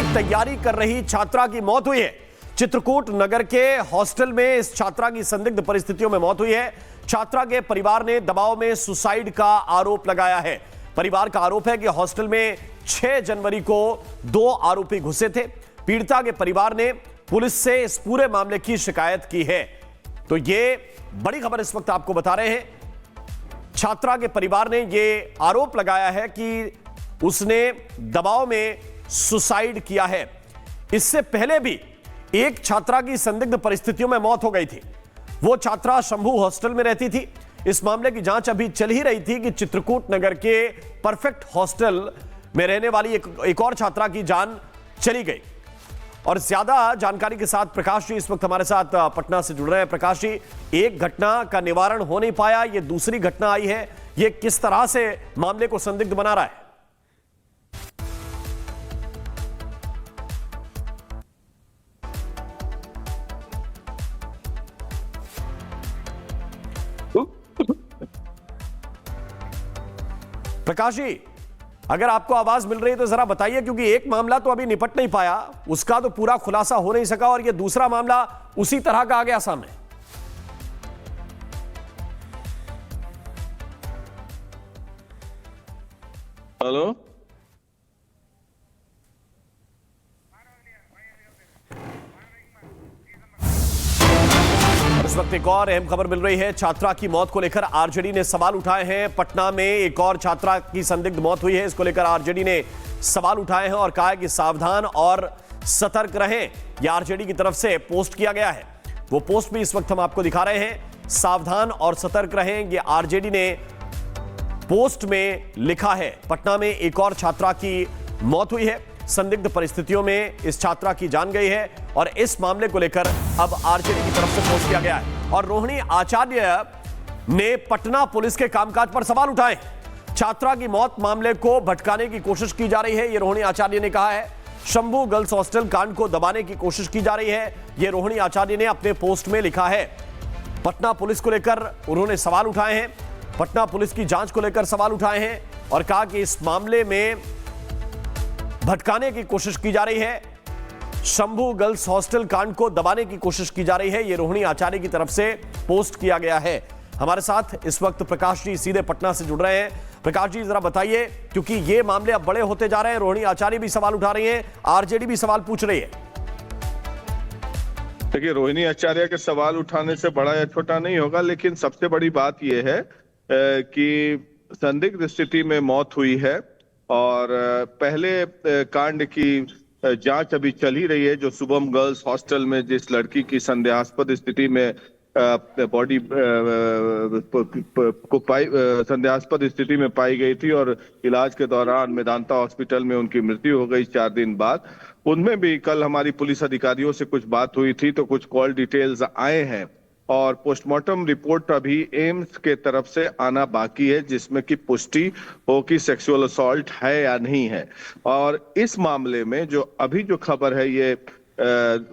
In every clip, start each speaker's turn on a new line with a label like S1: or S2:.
S1: तैयारी कर रही छात्रा की मौत हुई है। चित्रकूट नगर के हॉस्टल में इस छात्रा की संदिग्ध परिस्थितियों में मौत हुई है। छात्रा के परिवार ने दबाव में सुसाइड का आरोप लगाया है। परिवार का आरोप है कि हॉस्टल में 6 जनवरी को 2 आरोपी घुसे थे। पीड़िता के परिवार ने पुलिस से इस पूरे मामले की शिकायत की है। तो ये बड़ी खबर इस वक्त आपको बता रहे हैं। छात्रा के परिवार ने यह आरोप लगाया है कि उसने दबाव में सुसाइड किया है। इससे पहले भी एक छात्रा की संदिग्ध परिस्थितियों में मौत हो गई थी। वो छात्रा शंभू हॉस्टल में रहती थी। इस मामले की जांच अभी चल ही रही थी कि चित्रकूट नगर के परफेक्ट हॉस्टल में रहने वाली एक और छात्रा की जान चली गई। और ज्यादा जानकारी के साथ प्रकाश जी इस वक्त हमारे साथ पटना से जुड़ रहे हैं। प्रकाश जी, एक घटना का निवारण हो नहीं पाया, ये दूसरी घटना आई है, ये किस तरह से मामले को संदिग्ध बना रहा है? प्रकाश जी, अगर आपको आवाज मिल रही है तो जरा बताइए, क्योंकि एक मामला तो अभी निपट नहीं पाया, उसका तो पूरा खुलासा हो नहीं सका, और ये दूसरा मामला उसी तरह का आ गया सामने।
S2: हेलो,
S1: इस वक्त एक और अहम खबर मिल रही है। छात्रा की मौत को लेकर आरजेडी ने सवाल उठाए हैं। पटना में एक और छात्रा की संदिग्ध मौत हुई है। इसको लेकर आरजेडी ने सवाल उठाए हैं और कहा है कि सावधान और सतर्क रहें। यह आरजेडी की तरफ से पोस्ट किया गया है। वो पोस्ट भी इस वक्त हम आपको दिखा रहे हैं। सावधान और सतर्क रहें, ये आरजेडी ने पोस्ट में लिखा है। पटना में एक और छात्रा की मौत हुई है। संदिग्ध परिस्थितियों में इस छात्रा की जान गई है और इस मामले को लेकर अब आरजेडी की तरफ से पोस्ट किया गया है। और रोहिणी आचार्य ने पटना पुलिस के कामकाज पर सवाल उठाए। छात्रा की मौत मामले को भटकाने की कोशिश की जा रही है, यह रोहिणी आचार्य ने कहा है। शंभू गर्ल्स हॉस्टल कांड को दबाने की कोशिश की जा रही है, यह रोहिणी आचार्य ने अपने पोस्ट में लिखा है। पटना पुलिस को लेकर उन्होंने सवाल उठाए हैं। पटना पुलिस की जांच को लेकर सवाल उठाए हैं और कहा कि इस मामले में भटकाने की कोशिश की जा रही है। शंभू गर्ल्स हॉस्टल कांड को दबाने की कोशिश की जा रही है, यह रोहिणी आचार्य की तरफ से पोस्ट किया गया है। हमारे साथ इस वक्त प्रकाश जी सीधे पटना से जुड़ रहे हैं। प्रकाश जी, जरा बताइए, क्योंकि ये मामले अब बड़े होते जा रहे हैं। रोहिणी आचार्य भी सवाल उठा रही हैं, आरजेडी भी सवाल पूछ रही है।
S2: देखिए, रोहिणी आचार्य के सवाल उठाने से बड़ा या छोटा नहीं होगा, लेकिन सबसे बड़ी बात यह है कि संदिग्ध स्थिति में मौत हुई है और पहले कांड की जांच अभी चल ही रही है। जो शुभम गर्ल्स हॉस्टल में जिस लड़की की संदेहास्पद स्थिति में बॉडी को संदेहास्पद स्थिति में पाई गई थी और इलाज के दौरान मेदांता हॉस्पिटल में उनकी मृत्यु हो गई 4 दिन बाद, उनमें भी कल हमारी पुलिस अधिकारियों से कुछ बात हुई थी, तो कुछ कॉल डिटेल्स आए हैं और पोस्टमार्टम रिपोर्ट अभी एम्स के तरफ से आना बाकी है, जिसमें कि पुष्टि हो कि सेक्सुअल असॉल्ट है या नहीं है। और इस मामले में जो अभी जो खबर है, ये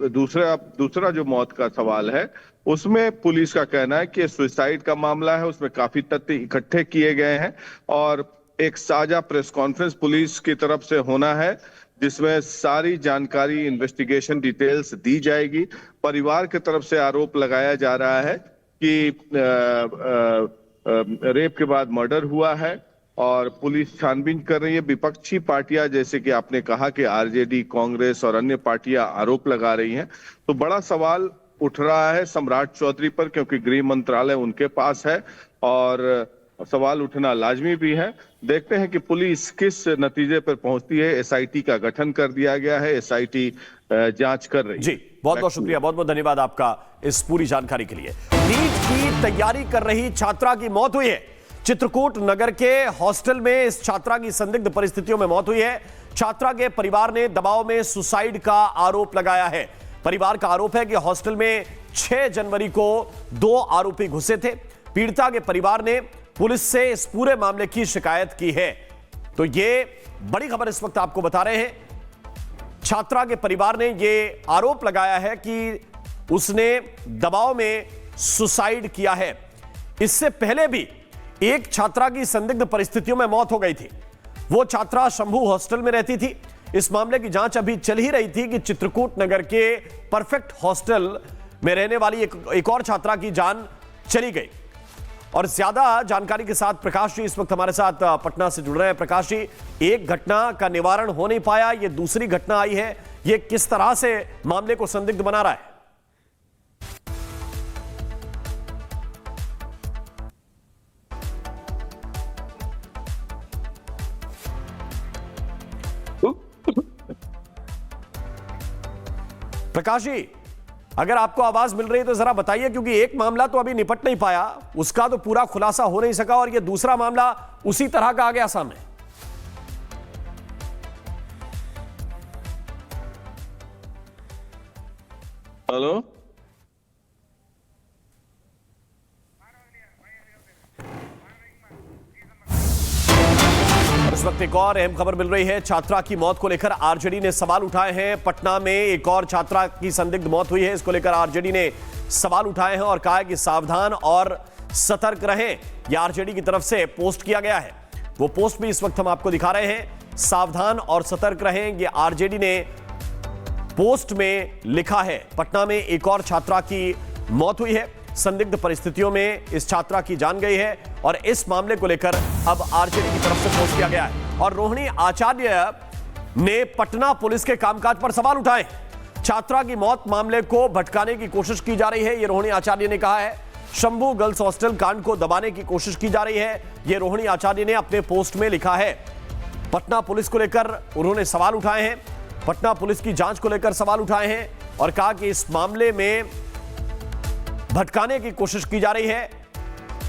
S2: दूसरा जो मौत का सवाल है, उसमें पुलिस का कहना है कि सुसाइड का मामला है। उसमें काफी तथ्य इकट्ठे किए गए हैं और एक साझा प्रेस कॉन्फ्रेंस पुलिस की तरफ से होना है, जिसमें सारी जानकारी, इन्वेस्टिगेशन डिटेल्स दी जाएगी। परिवार की तरफ से आरोप लगाया जा रहा है कि रेप के बाद मर्डर हुआ है और पुलिस छानबीन कर रही है। विपक्षी पार्टियां, जैसे कि आपने कहा कि आरजेडी, कांग्रेस और अन्य पार्टियां आरोप लगा रही हैं, तो बड़ा सवाल उठ रहा है सम्राट चौधरी पर, क्योंकि गृह मंत्रालय उनके पास है और सवाल उठना लाजमी भी है। देखते हैं कि पुलिस किस नतीजे पर पहुंचती है। एसआईटी का गठन कर दिया गया है, एसआईटी जांच कर रही है।
S1: जी, बहुत बहुत शुक्रिया, बहुत बहुत धन्यवाद आपका इस पूरी जानकारी के लिए। नीट की तैयारी कर रही छात्रा की मौत हुई है। चित्रकूट नगर के हॉस्टल में इस छात्रा की संदिग्ध परिस्थितियों में मौत हुई है। छात्रा के परिवार ने दबाव में सुसाइड का आरोप लगाया है। परिवार का आरोप है कि हॉस्टल में 6 जनवरी को 2 आरोपी घुसे थे। पीड़िता के परिवार ने पुलिस से इस पूरे मामले की शिकायत की है। तो ये बड़ी खबर इस वक्त आपको बता रहे हैं। छात्रा के परिवार ने यह आरोप लगाया है कि उसने दबाव में सुसाइड किया है। इससे पहले भी एक छात्रा की संदिग्ध परिस्थितियों में मौत हो गई थी। वो छात्रा शंभू हॉस्टल में रहती थी। इस मामले की जांच अभी चल ही रही थी कि चित्रकूट नगर के परफेक्ट हॉस्टल में रहने वाली एक और छात्रा की जान चली गई। और ज्यादा जानकारी के साथ प्रकाश जी इस वक्त हमारे साथ पटना से जुड़ रहे हैं। प्रकाश जी, एक घटना का निवारण हो नहीं पाया, ये दूसरी घटना आई है, ये किस तरह से मामले को संदिग्ध बना रहा है? प्रकाश जी, अगर आपको आवाज मिल रही है तो जरा बताइए, क्योंकि एक मामला तो अभी निपट नहीं पाया, उसका तो पूरा खुलासा हो नहीं सका, और ये दूसरा मामला उसी तरह का आ गया सामने।
S2: हेलो,
S1: इस वक्त एक और अहम खबर मिल रही है। छात्रा की मौत को लेकर आरजेडी ने सवाल उठाए हैं। पटना में एक और छात्रा की संदिग्ध मौत हुई है, इसको लेकर आरजेडी ने सवाल उठाए हैं और कहा है कि सावधान और सतर्क रहें। यह आरजेडी की तरफ से पोस्ट किया गया है, वो पोस्ट भी इस वक्त हम आपको दिखा रहे हैं। सावधान और सतर्क रहें, ये आरजेडी ने पोस्ट में लिखा है। पटना में एक और छात्रा की मौत हुई है, संदिग्ध परिस्थितियों में इस छात्रा की जान गई है, और इस मामले को लेकर अब आरजेडी की तरफ से पोस्ट किया गया है। और रोहिणी आचार्य ने पटना पुलिस के कामकाज पर सवाल उठाए। छात्रा की मौत मामले को भटकाने की कोशिश की जा रही है, यह रोहिणी आचार्य ने कहा है। शंभू गर्ल्स हॉस्टल कांड को दबाने की कोशिश की जा रही है, यह रोहिणी आचार्य ने अपने पोस्ट में लिखा है। पटना पुलिस को लेकर उन्होंने सवाल उठाए हैं, पटना पुलिस की जांच को लेकर सवाल उठाए हैं, और कहा कि इस मामले में भटकाने की कोशिश की जा रही है,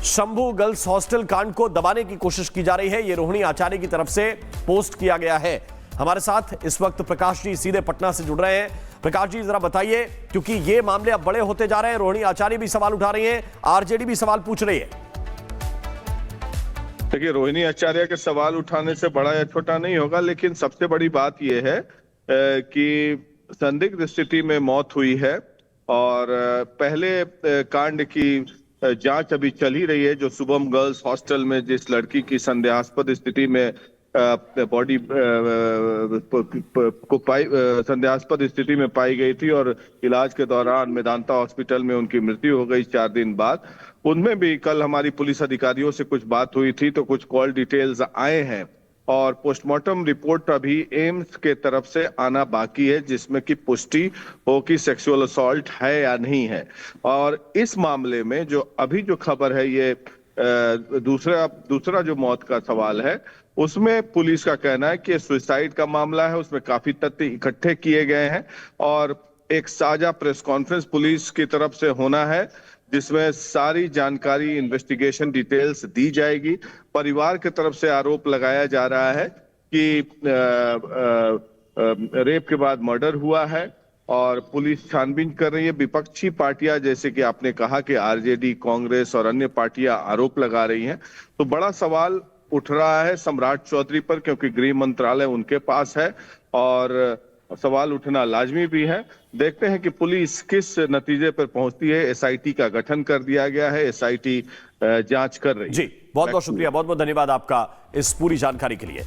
S1: शंभू गर्ल्स हॉस्टल कांड को दबाने की कोशिश की जा रही है। यह रोहिणी आचार्य की तरफ से पोस्ट किया गया है। हमारे साथ इस वक्त प्रकाश जी सीधे पटना से जुड़ रहे हैं। प्रकाश जी, जरा बताइए, क्योंकि ये मामले अब बड़े होते जा रहे हैं, रोहिणी आचार्य भी सवाल उठा रही हैं, आरजेडी भी सवाल पूछ रही है।
S2: देखिए, रोहिणी आचार्य के सवाल उठाने से बड़ा या छोटा नहीं होगा, लेकिन सबसे बड़ी बात यह है कि संदिग्ध स्थिति में मौत हुई है, और पहले कांड की जांच अभी चल ही रही है। जो शुभम गर्ल्स हॉस्टल में जिस लड़की की संदेहास्पद स्थिति में बॉडी को संदेहास्पद स्थिति में पाई गई थी और इलाज के दौरान मेदांता हॉस्पिटल में उनकी मृत्यु हो गई 4 दिन बाद, उनमें भी कल हमारी पुलिस अधिकारियों से कुछ बात हुई थी, तो कुछ कॉल डिटेल्स आए हैं, और पोस्टमार्टम रिपोर्ट अभी एम्स के तरफ से आना बाकी है, जिसमें कि पुष्टि हो कि सेक्सुअल असॉल्ट है या नहीं है। और इस मामले में जो अभी जो खबर है, ये दूसरा जो मौत का सवाल है, उसमें पुलिस का कहना है कि सुसाइड का मामला है, उसमें काफी तथ्य इकट्ठे किए गए हैं, और एक साझा प्रेस कॉन्फ्रेंस पुलिस की तरफ से होना है, जिसमें सारी जानकारी, इन्वेस्टिगेशन डिटेल्स दी जाएगी। परिवार की तरफ से आरोप लगाया जा रहा है कि रेप के बाद मर्डर हुआ है, और पुलिस छानबीन कर रही है। विपक्षी पार्टियां, जैसे कि आपने कहा कि आरजेडी, कांग्रेस और अन्य पार्टियां आरोप लगा रही हैं, तो बड़ा सवाल उठ रहा है सम्राट चौधरी पर, क्योंकि गृह मंत्रालय उनके पास है, और सवाल उठना लाजमी भी है। देखते हैं कि पुलिस किस नतीजे पर पहुंचती है। एसआईटी का गठन कर दिया गया है, एसआईटी जांच कर रही है।
S1: जी, बहुत बहुत शुक्रिया, बहुत बहुत धन्यवाद आपका इस पूरी जानकारी के लिए।